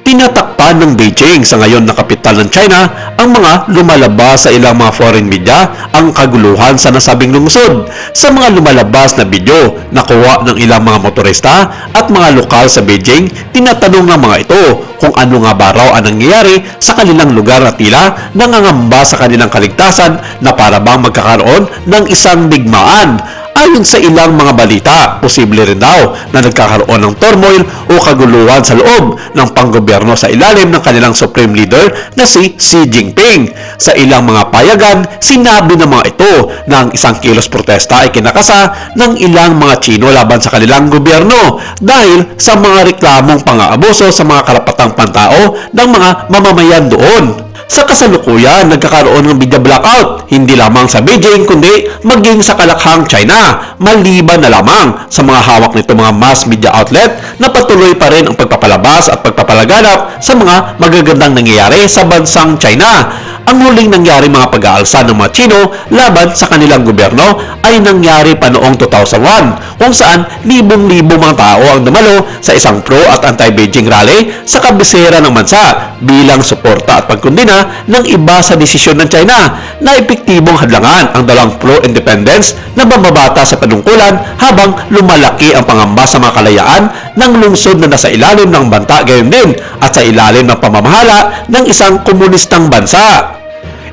Tinatakpan ng Beijing sa ngayon na kapital ng China ang mga lumalabas sa ilang mga foreign media ang kaguluhan sa nasabing lungsod. Sa mga lumalabas na video nakuha ng ilang mga motorista at mga lokal sa Beijing, tinatanong ng mga ito kung ano nga ba raw ang nangyayari sa kanilang lugar na tila nangangamba sa kanilang kaligtasan na para bang magkakaroon ng isang digmaan. Ayon sa ilang mga balita, posible rin daw na nagkakaroon ng turmoil o kaguluhan sa loob ng panggobyerno sa ilalim ng kanilang supreme leader na si Xi Jinping. Sa ilang mga payagan, sinabi ng mga ito na ang isang kilos protesta ay kinakasa ng ilang mga Chino laban sa kanilang gobyerno dahil sa mga reklamong pang-aabuso sa mga karapatang pantao ng mga mamamayan doon. Sa kasalukuyan, nagkakaroon ng media blackout, hindi lamang sa Beijing kundi maging sa kalakhang China, maliban na lamang sa mga hawak nito mga mass media outlet na patuloy pa rin ang pagpapalabas at pagpapalaganap sa mga magagandang nangyayari sa bansang China. Ang huling nangyari mga pag-aalsa ng mga Chino laban sa kanilang gobyerno ay nangyari pa noong 2001 kung saan libong-libong mga tao ang dumalo sa isang pro at anti-Beijing rally sa kabisera ng bansa bilang suporta at pagkondena ng iba sa desisyon ng China na epektibong hadlangan ang dalawang pro-independence na bababata sa panungkulan habang lumalaki ang pangamba sa mga kalayaan ng lungsod na nasa ilalim ng banta gayon din at sa ilalim ng pamamahala ng isang komunistang bansa.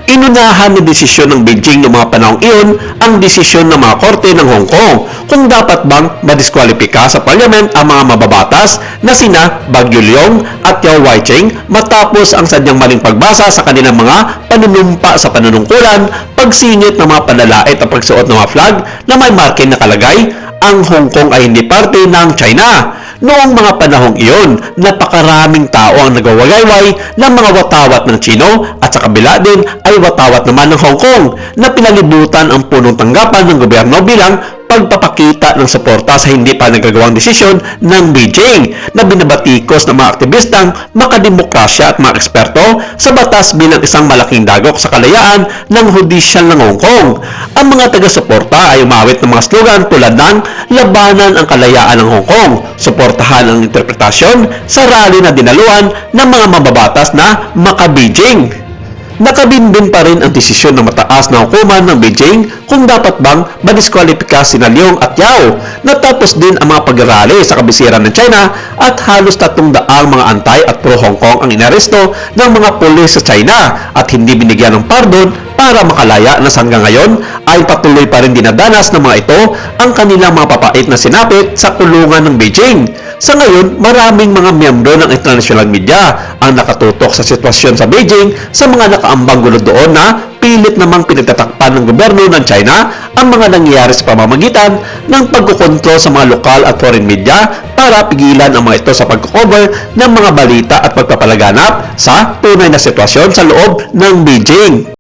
Inunahan ng desisyon ng Beijing noong mga panahong iyon ang desisyon ng mga korte ng Hong Kong kung dapat bang madiskwalipika sa parliament ang mga mababatas na sina Baguio Leong at Yao Weicheng matapos ang sadyang maling pagbasa sa kanilang mga panunumpa sa panunungkulan, pagsingit ng mga panlalait at pagsuot ng mga flag na may marking nakalagay, ang Hong Kong ay hindi parte ng China. Noong mga panahong iyon, napakaraming tao ang nagwawagayway ng mga watawat ng Chino at sa kabila din ay watawat naman ng Hong Kong na pinalibutan ang punong tanggapan ng gobyerno bilang pagpapakita ng suporta sa hindi pa nagagawang desisyon ng Beijing na binabatikos ng mga aktivistang makademokrasya at mga eksperto sa batas bilang isang malaking dagok sa kalayaan ng hudisyal ng Hong Kong. Ang mga taga-suporta ay umawit ng mga slogan tulad ng labanan ang kalayaan ng Hong Kong, suportahan ang interpretasyon sa rally na dinaluan ng mga mababatas na maka-Beijing. Nakabinbin pa rin ang desisyon ng mataas na hukuman ng Beijing kung dapat bang madiskwalipika sina Leong at Yao. Natapos din ang mga pag-rally sa kabisiran ng China at halos 300 mga anti at pro-Hong Kong ang inaresto ng mga pulis sa China at hindi binigyan ng pardon para makalaya na hanggang ngayon ay patuloy pa rin dinadanas ng mga ito ang kanilang mga papait na sinapit sa kulungan ng Beijing. Sa ngayon, maraming mga miyembro ng international media ang nakatutok sa sitwasyon sa Beijing sa mga nakaambang gulo doon na pilit namang pinagtatakpan ng gobyerno ng China ang mga nangyayari sa pamamagitan ng pagkukontrol sa mga lokal at foreign media para pigilan ang mga ito sa pagkukover ng mga balita at pagpapalaganap sa tunay na sitwasyon sa loob ng Beijing.